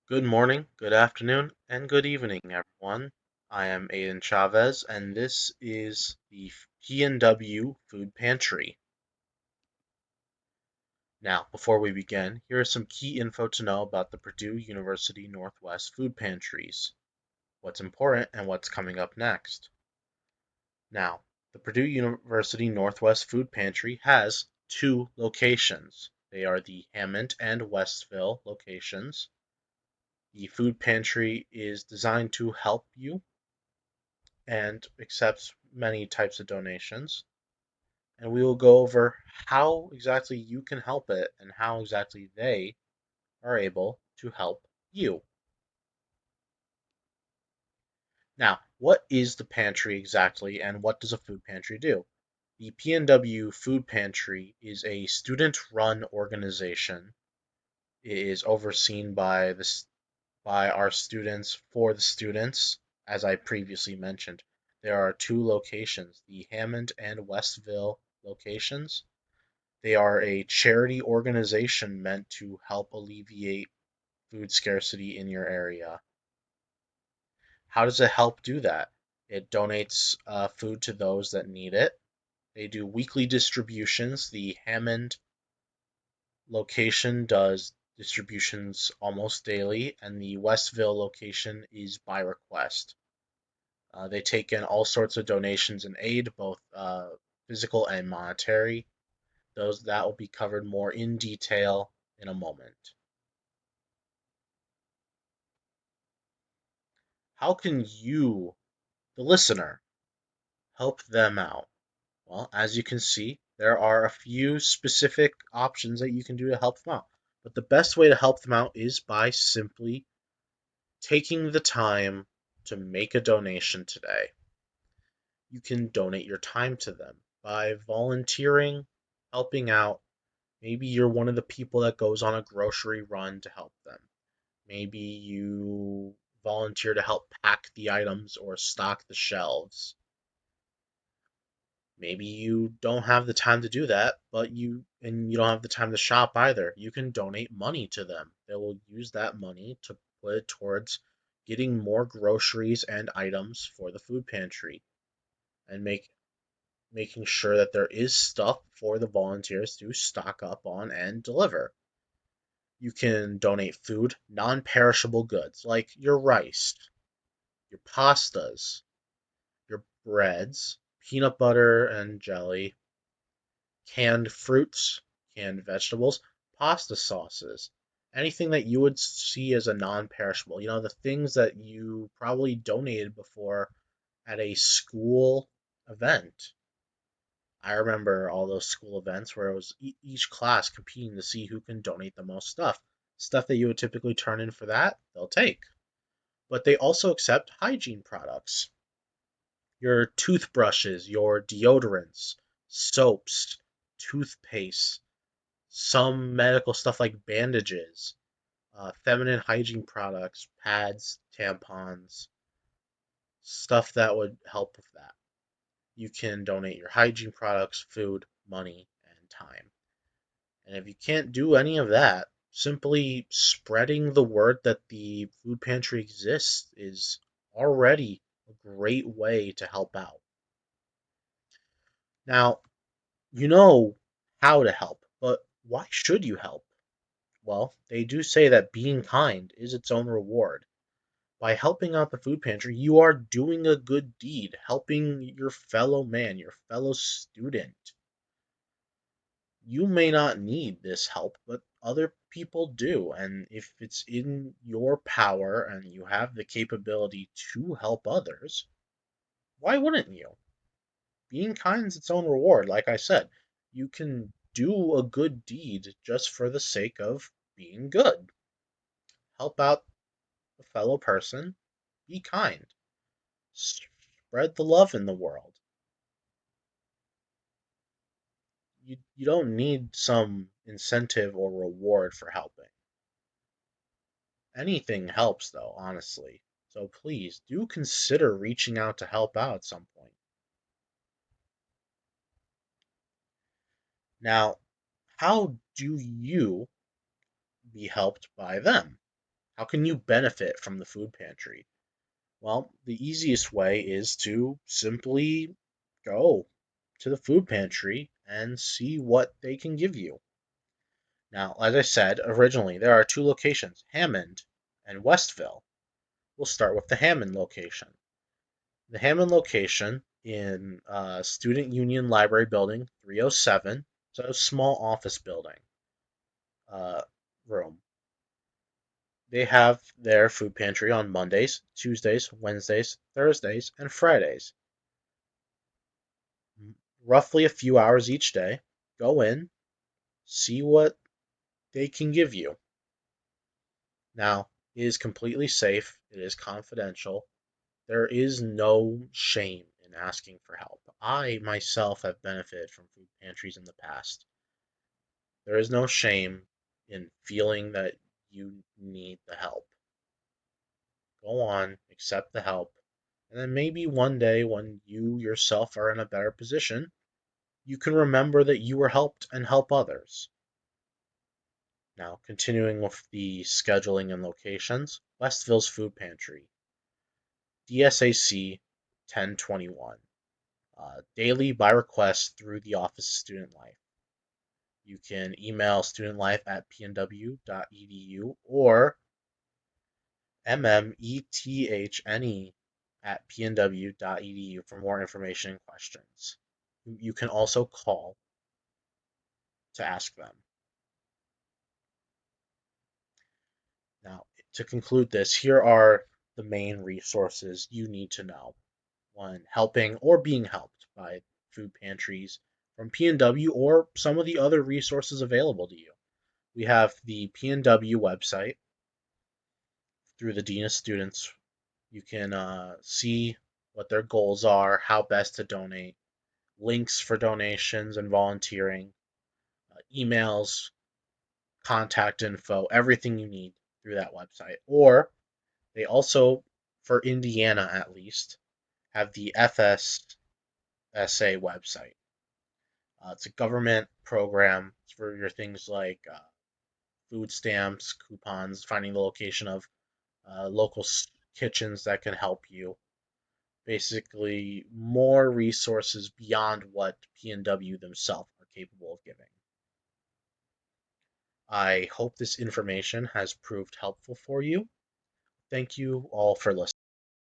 Good morning, good afternoon, and good evening, everyone. I am Aiden Chavez, and this is the P&W Food Pantry. Now, before we begin, here is some key info to know about the Purdue University Northwest Food Pantries, what's important and what's coming up next. Now, the Purdue University Northwest Food Pantry has two locations. They are the Hammond and Westville locations. The food pantry is designed to help you and accepts many types of donations. And we will go over how exactly you can help it and how exactly they are able to help you. Now, what is the pantry exactly and what does a food pantry do? The PNW Food Pantry is a student-run organization. It is overseen by our students for the students, as I previously mentioned. There are two locations, the Hammond and Westville locations. They are a charity organization meant to help alleviate food scarcity in your area. How does it help do that? It donates food to those that need it. They do weekly distributions. The Hammond location does distributions almost daily, and the Westville location is by request. They take in all sorts of donations and aid, both physical and monetary. Those that will be covered more in detail in a moment. How can you, the listener, help them out? Well, as you can see, there are a few specific options that you can do to help them out. But the best way to help them out is by simply taking the time to make a donation today. You can donate your time to them by volunteering, helping out. Maybe you're one of the people that goes on a grocery run to help them. Maybe you volunteer to help pack the items or stock the shelves. Maybe you don't have the time to do that, but you don't have the time to shop either. You can donate money to them. They will use that money to put it towards getting more groceries and items for the food pantry and making sure that there is stuff for the volunteers to stock up on and deliver. You can donate food, non-perishable goods like your rice, your pastas, your breads, peanut butter and jelly, canned fruits, canned vegetables, pasta sauces, anything that you would see as a non-perishable. The things that you probably donated before at a school event. I remember all those school events where it was each class competing to see who can donate the most stuff. Stuff that you would typically turn in for that, they'll take. But they also accept hygiene products. Your toothbrushes, your deodorants, soaps, toothpaste, some medical stuff like bandages, feminine hygiene products, pads, tampons, stuff that would help with that. You can donate your hygiene products, food, money, and time. And if you can't do any of that, simply spreading the word that the food pantry exists is already a great way to help out. Now, you know how to help, but why should you help? Well, they do say that being kind is its own reward. By helping out the food pantry, you are doing a good deed, helping your fellow man, your fellow student. You may not need this help, but other people do. And if it's in your power and you have the capability to help others, why wouldn't you? Being kind is its own reward. Like I said, you can do a good deed just for the sake of being good. Help out a fellow person, be kind, spread the love in the world. You don't need some incentive or reward for helping. Anything helps, though, honestly. So please do consider reaching out to help out at some point. Now, how do you be helped by them? How can you benefit from the food pantry? Well, the easiest way is to simply go to the food pantry and see what they can give you. Now, as I said originally, there are two locations, Hammond and Westville. We'll start with the Hammond location. The Hammond location in Student Union Library Building 307. It's a small office building uh, room. They have their food pantry on Mondays, Tuesdays, Wednesdays, Thursdays, and Fridays. Roughly a few hours each day. Go in, see what they can give you. Now, it is completely safe, it is confidential. There is no shame in asking for help. I myself have benefited from food pantries in the past. There is no shame in feeling that you need the help. Go on, accept the help, and then maybe one day when you yourself are in a better position, you can remember that you were helped and help others. Now, continuing with the scheduling and locations, Westville's Food Pantry, DSAC 1021, daily by request through the Office of Student Life. You can email studentlife@pnw.edu or mmethne@pnw.edu for more information and questions. You can also call to ask them. Now, to conclude this, here are the main resources you need to know when helping or being helped by food pantries from PNW or some of the other resources available to you. We have the PNW website through the Dean of Students. You can see what their goals are, how best to donate, links for donations and volunteering, emails, contact info, everything you need through that website. Or they also, for Indiana at least, have the FSSA website. It's a government program for your things like food stamps, coupons, finding the location of local kitchens that can help you. Basically, more resources beyond what PNW themselves are capable of giving. I hope this information has proved helpful for you. Thank you all for listening.